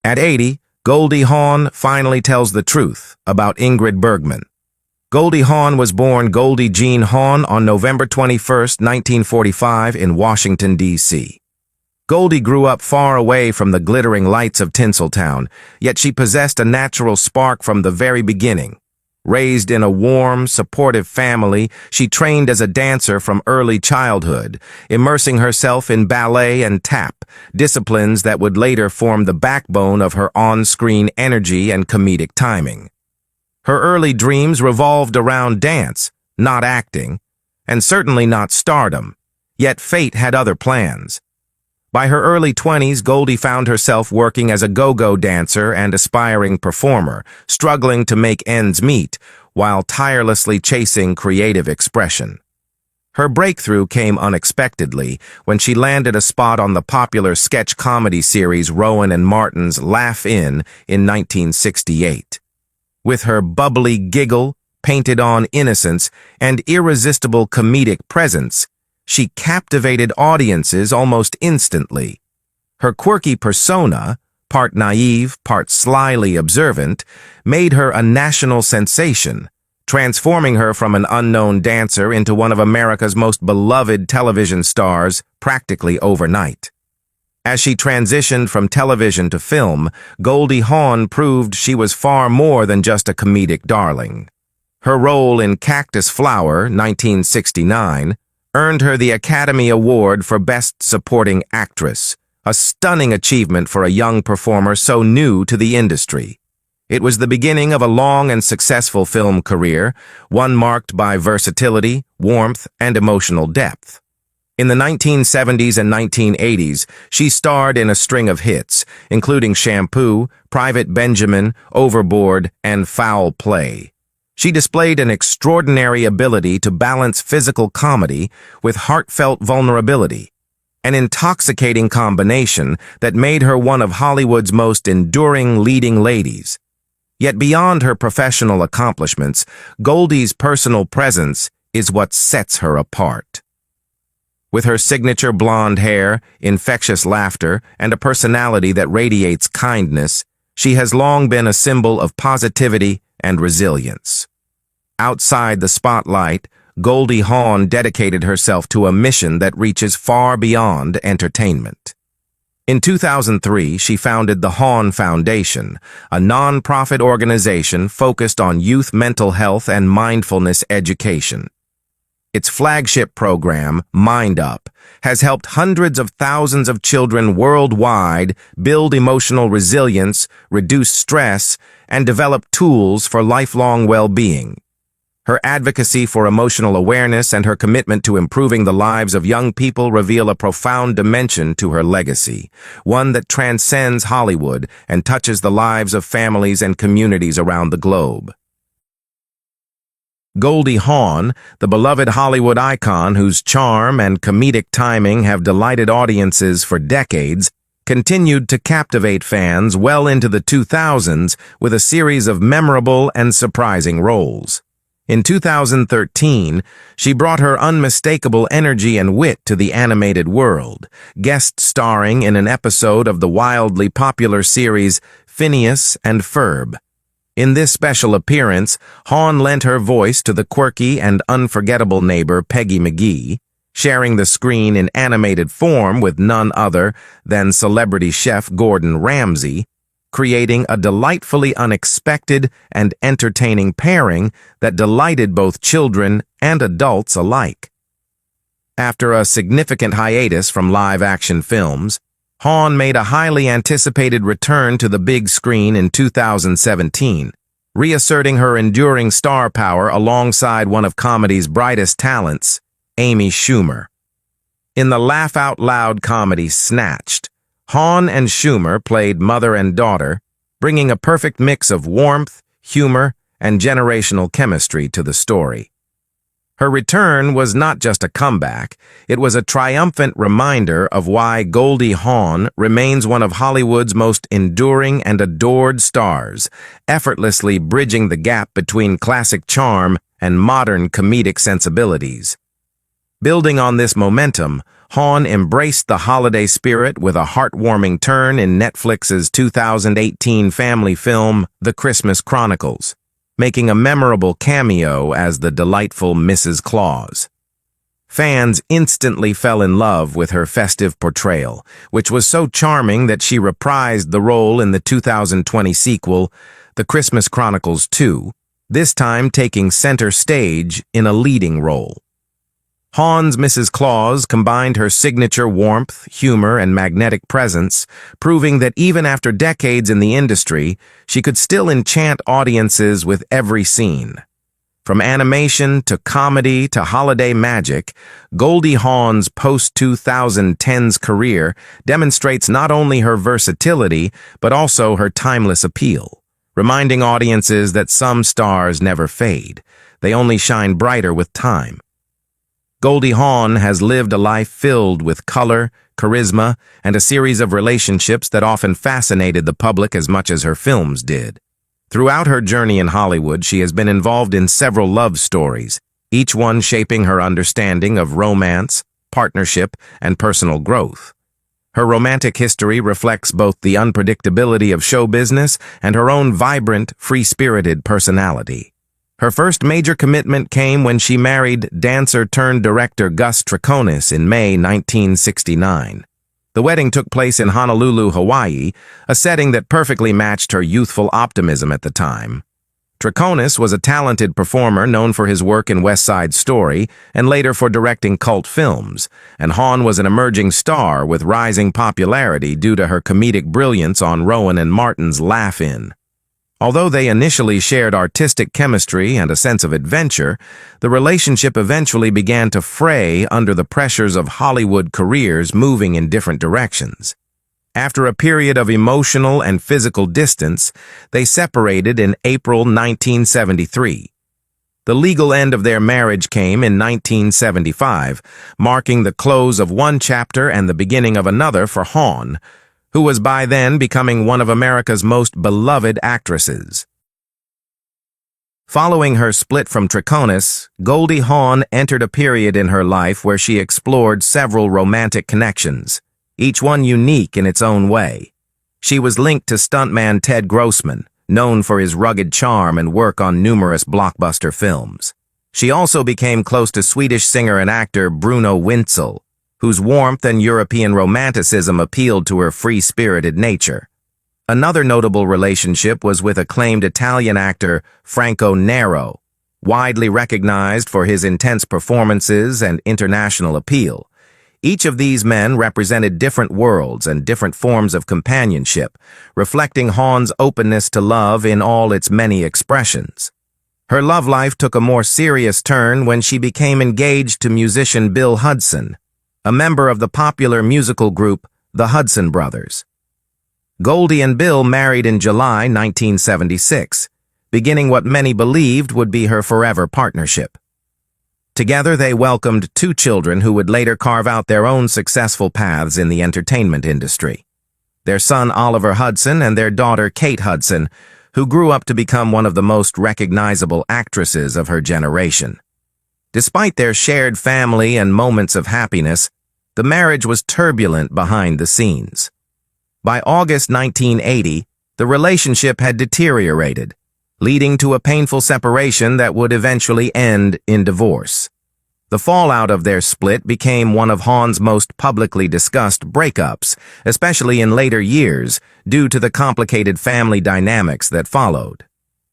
At 80, Goldie Hawn finally tells the truth about Ingrid Bergman. Goldie Hawn was born Goldie Jean Hawn on November 21, 1945 in Washington, D.C. Goldie grew up far away from the glittering lights of Tinseltown, yet she possessed a natural spark from the very beginning. Raised in a warm, supportive family, she trained as a dancer from early childhood, immersing herself in ballet and tap, disciplines that would later form the backbone of her on-screen energy and comedic timing. Her early dreams revolved around dance, not acting, and certainly not stardom, yet fate had other plans. By her early 20s, Goldie found herself working as a go-go dancer and aspiring performer, struggling to make ends meet while tirelessly chasing creative expression. Her breakthrough came unexpectedly when she landed a spot on the popular sketch comedy series Rowan and Martin's Laugh In 1968. With her bubbly giggle, painted-on innocence, and irresistible comedic presence, she captivated audiences almost instantly. Her quirky persona, part naive, part slyly observant, made her a national sensation, transforming her from an unknown dancer into one of America's most beloved television stars practically overnight. As she transitioned from television to film, Goldie Hawn proved she was far more than just a comedic darling. Her role in Cactus Flower, 1969, earned her the Academy Award for Best Supporting Actress, a stunning achievement for a young performer so new to the industry. It was the beginning of a long and successful film career, one marked by versatility, warmth, and emotional depth. In the 1970s and 1980s, she starred in a string of hits, including Shampoo, Private Benjamin, Overboard, and Foul Play. She displayed an extraordinary ability to balance physical comedy with heartfelt vulnerability, an intoxicating combination that made her one of Hollywood's most enduring leading ladies. Yet beyond her professional accomplishments, Goldie's personal presence is what sets her apart. With her signature blonde hair, infectious laughter, and a personality that radiates kindness, she has long been a symbol of positivity and resilience. Outside the spotlight, Goldie Hawn dedicated herself to a mission that reaches far beyond entertainment. In 2003, she founded the Hawn Foundation, a non-profit organization focused on youth mental health and mindfulness education. Its flagship program, Mind Up, has helped hundreds of thousands of children worldwide build emotional resilience, reduce stress, and develop tools for lifelong well-being. Her advocacy for emotional awareness and her commitment to improving the lives of young people reveal a profound dimension to her legacy, one that transcends Hollywood and touches the lives of families and communities around the globe. Goldie Hawn, the beloved Hollywood icon whose charm and comedic timing have delighted audiences for decades, continued to captivate fans well into the 2000s with a series of memorable and surprising roles. In 2013, she brought her unmistakable energy and wit to the animated world, guest starring in an episode of the wildly popular series Phineas and Ferb. In this special appearance, Hawn lent her voice to the quirky and unforgettable neighbor Peggy McGee, sharing the screen in animated form with none other than celebrity chef Gordon Ramsay, creating a delightfully unexpected and entertaining pairing that delighted both children and adults alike. After a significant hiatus from live-action films, Hawn made a highly anticipated return to the big screen in 2017, reasserting her enduring star power alongside one of comedy's brightest talents, Amy Schumer. In the laugh-out-loud comedy Snatched, Hawn and Schumer played mother and daughter, bringing a perfect mix of warmth, humor, and generational chemistry to the story. Her return was not just a comeback, it was a triumphant reminder of why Goldie Hawn remains one of Hollywood's most enduring and adored stars, effortlessly bridging the gap between classic charm and modern comedic sensibilities. Building on this momentum, Hawn embraced the holiday spirit with a heartwarming turn in Netflix's 2018 family film, The Christmas Chronicles, making a memorable cameo as the delightful Mrs. Claus. Fans instantly fell in love with her festive portrayal, which was so charming that she reprised the role in the 2020 sequel, The Christmas Chronicles 2, this time taking center stage in a leading role. Hawn's Mrs. Claus combined her signature warmth, humor, and magnetic presence, proving that even after decades in the industry, she could still enchant audiences with every scene. From animation to comedy to holiday magic, Goldie Hawn's post-2010s career demonstrates not only her versatility, but also her timeless appeal, reminding audiences that some stars never fade. They only shine brighter with time. Goldie Hawn has lived a life filled with color, charisma, and a series of relationships that often fascinated the public as much as her films did. Throughout her journey in Hollywood, she has been involved in several love stories, each one shaping her understanding of romance, partnership, and personal growth. Her romantic history reflects both the unpredictability of show business and her own vibrant, free-spirited personality. Her first major commitment came when she married dancer-turned-director Gus Triconis in May 1969. The wedding took place in Honolulu, Hawaii, a setting that perfectly matched her youthful optimism at the time. Triconis was a talented performer known for his work in West Side Story and later for directing cult films, and Hawn was an emerging star with rising popularity due to her comedic brilliance on Rowan and Martin's Laugh-In. Although they initially shared artistic chemistry and a sense of adventure, the relationship eventually began to fray under the pressures of Hollywood careers moving in different directions. After a period of emotional and physical distance, they separated in April 1973. The legal end of their marriage came in 1975, marking the close of one chapter and the beginning of another for Hawn, who was by then becoming one of America's most beloved actresses. Following her split from Triconis, Goldie Hawn entered a period in her life where she explored several romantic connections, each one unique in its own way. She was linked to stuntman Ted Grossman, known for his rugged charm and work on numerous blockbuster films. She also became close to Swedish singer and actor Bruno Wintzl, whose warmth and European romanticism appealed to her free-spirited nature. Another notable relationship was with acclaimed Italian actor Franco Nero, widely recognized for his intense performances and international appeal. Each of these men represented different worlds and different forms of companionship, reflecting Hawn's openness to love in all its many expressions. Her love life took a more serious turn when she became engaged to musician Bill Hudson, a member of the popular musical group The Hudson Brothers. Goldie and Bill married in July 1976, beginning what many believed would be her forever partnership. Together they welcomed 2 children who would later carve out their own successful paths in the entertainment industry. Their son Oliver Hudson and their daughter Kate Hudson, who grew up to become one of the most recognizable actresses of her generation. Despite their shared family and moments of happiness, the marriage was turbulent behind the scenes. By August 1980, the relationship had deteriorated, leading to a painful separation that would eventually end in divorce. The fallout of their split became one of Hawn's most publicly discussed breakups, especially in later years, due to the complicated family dynamics that followed.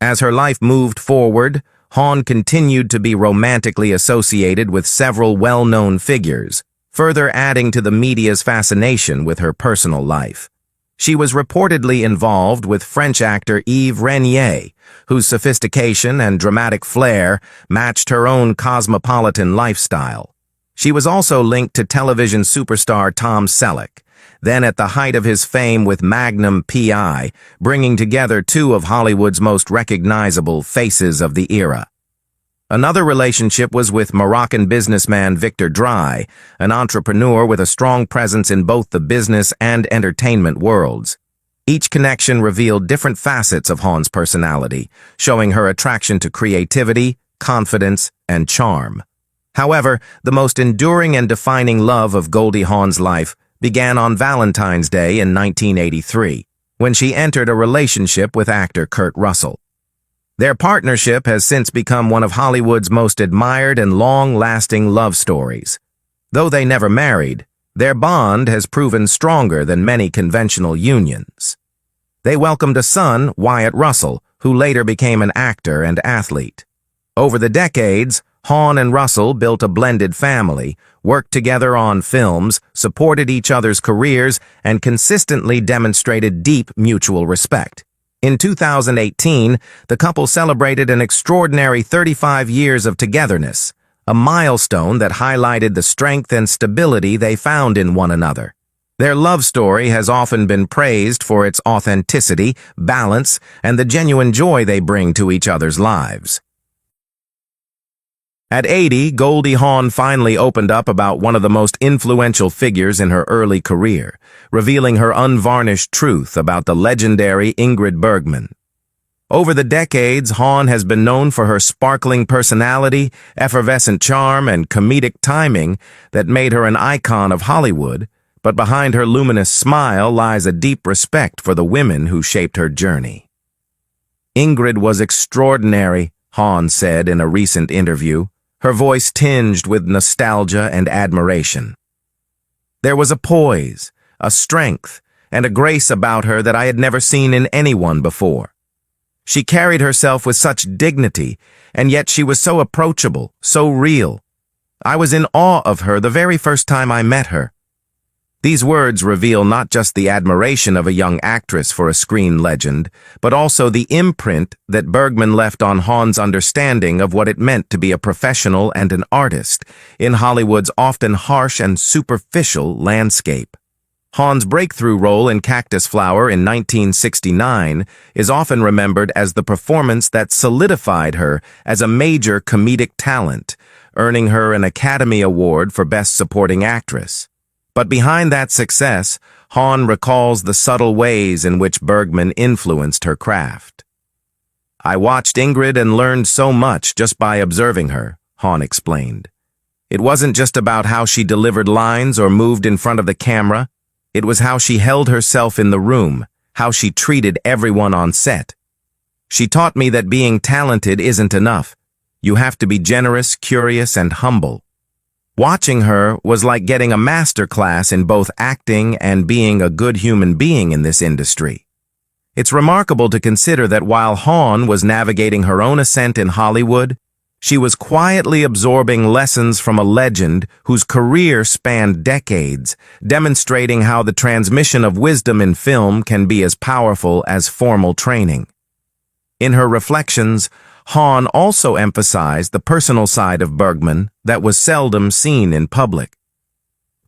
As her life moved forward, Hawn continued to be romantically associated with several well-known figures, further adding to the media's fascination with her personal life. She was reportedly involved with French actor Yves Renier, whose sophistication and dramatic flair matched her own cosmopolitan lifestyle. She was also linked to television superstar Tom Selleck, then at the height of his fame with Magnum P.I., bringing together 2 of Hollywood's most recognizable faces of the era. Another relationship was with Moroccan businessman Victor Dry, an entrepreneur with a strong presence in both the business and entertainment worlds. Each connection revealed different facets of Hawn's personality, showing her attraction to creativity, confidence, and charm. However, the most enduring and defining love of Goldie Hawn's life began on Valentine's Day in 1983, when she entered a relationship with actor Kurt Russell. Their partnership has since become one of Hollywood's most admired and long-lasting love stories. Though they never married, their bond has proven stronger than many conventional unions. They welcomed a son, Wyatt Russell, who later became an actor and athlete. Over the decades, Hawn and Russell built a blended family, worked together on films, supported each other's careers, and consistently demonstrated deep mutual respect. In 2018, the couple celebrated an extraordinary 35 years of togetherness, a milestone that highlighted the strength and stability they found in one another. Their love story has often been praised for its authenticity, balance, and the genuine joy they bring to each other's lives. At 80, Goldie Hawn finally opened up about one of the most influential figures in her early career, revealing her unvarnished truth about the legendary Ingrid Bergman. Over the decades, Hawn has been known for her sparkling personality, effervescent charm, and comedic timing that made her an icon of Hollywood, but behind her luminous smile lies a deep respect for the women who shaped her journey. Ingrid was extraordinary, Hawn said in a recent interview, her voice tinged with nostalgia and admiration. There was a poise, a strength, and a grace about her that I had never seen in anyone before. She carried herself with such dignity, and yet she was so approachable, so real. I was in awe of her the very first time I met her. These words reveal not just the admiration of a young actress for a screen legend, but also the imprint that Bergman left on Hawn's understanding of what it meant to be a professional and an artist in Hollywood's often harsh and superficial landscape. Hawn's breakthrough role in Cactus Flower in 1969 is often remembered as the performance that solidified her as a major comedic talent, earning her an Academy Award for Best Supporting Actress. But behind that success, Hawn recalls the subtle ways in which Bergman influenced her craft. I watched Ingrid and learned so much just by observing her, Hawn explained. It wasn't just about how she delivered lines or moved in front of the camera. It was how she held herself in the room, how she treated everyone on set. She taught me that being talented isn't enough. You have to be generous, curious, and humble. Watching her was like getting a master class in both acting and being a good human being in this industry. It's remarkable to consider that while Hawn was navigating her own ascent in Hollywood, she was quietly absorbing lessons from a legend whose career spanned decades, demonstrating how the transmission of wisdom in film can be as powerful as formal training. In her reflections, Hawn also emphasized the personal side of Bergman that was seldom seen in public.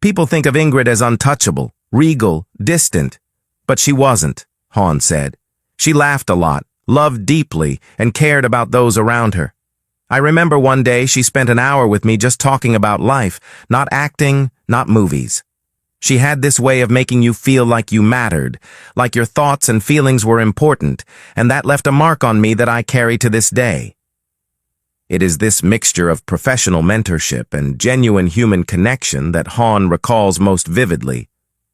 People think of Ingrid as untouchable, regal, distant, but she wasn't, Hawn said. She laughed a lot, loved deeply, and cared about those around her. I remember one day she spent an hour with me just talking about life, not acting, not movies. She had this way of making you feel like you mattered, like your thoughts and feelings were important, and that left a mark on me that I carry to this day. It is this mixture of professional mentorship and genuine human connection that Hawn recalls most vividly,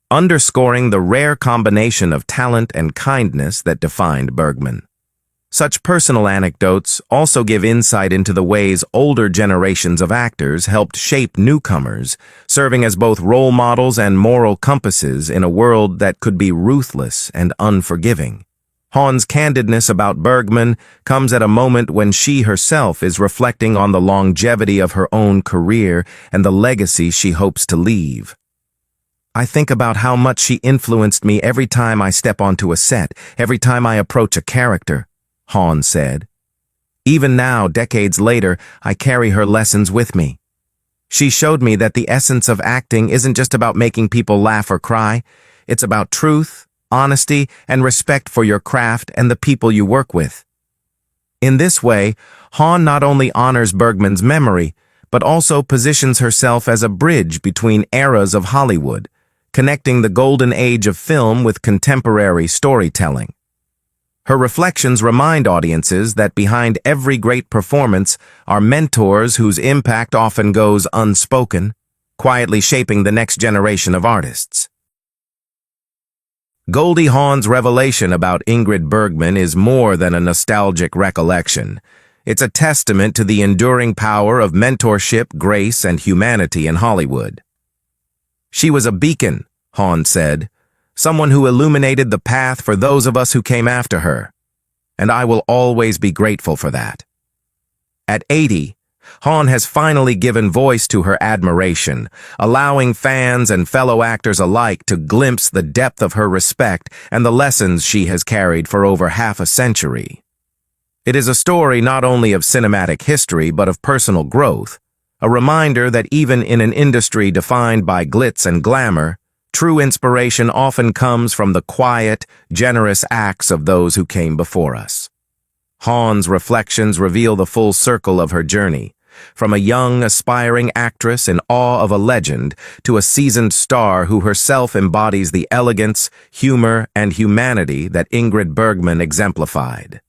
underscoring the rare combination of talent and kindness that defined Bergman. Such personal anecdotes also give insight into the ways older generations of actors helped shape newcomers, serving as both role models and moral compasses in a world that could be ruthless and unforgiving. Hawn's candidness about Bergman comes at a moment when she herself is reflecting on the longevity of her own career and the legacy she hopes to leave. I think about how much she influenced me every time I step onto a set, every time I approach a character, Hawn said. Even now, decades later, I carry her lessons with me. She showed me that the essence of acting isn't just about making people laugh or cry. It's about truth, honesty, and respect for your craft and the people you work with. In this way, Hawn not only honors Bergman's memory, but also positions herself as a bridge between eras of Hollywood, connecting the golden age of film with contemporary storytelling. Her reflections remind audiences that behind every great performance are mentors whose impact often goes unspoken, quietly shaping the next generation of artists. Goldie Hawn's revelation about Ingrid Bergman is more than a nostalgic recollection. It's a testament to the enduring power of mentorship, grace, and humanity in Hollywood. "She was a beacon," Hawn said, "someone who illuminated the path for those of us who came after her. And I will always be grateful for that." At 80, Hawn has finally given voice to her admiration, allowing fans and fellow actors alike to glimpse the depth of her respect and the lessons she has carried for over half a century. It is a story not only of cinematic history but of personal growth, a reminder that even in an industry defined by glitz and glamour, true inspiration often comes from the quiet, generous acts of those who came before us. Hawn's reflections reveal the full circle of her journey, from a young, aspiring actress in awe of a legend to a seasoned star who herself embodies the elegance, humor, and humanity that Ingrid Bergman exemplified.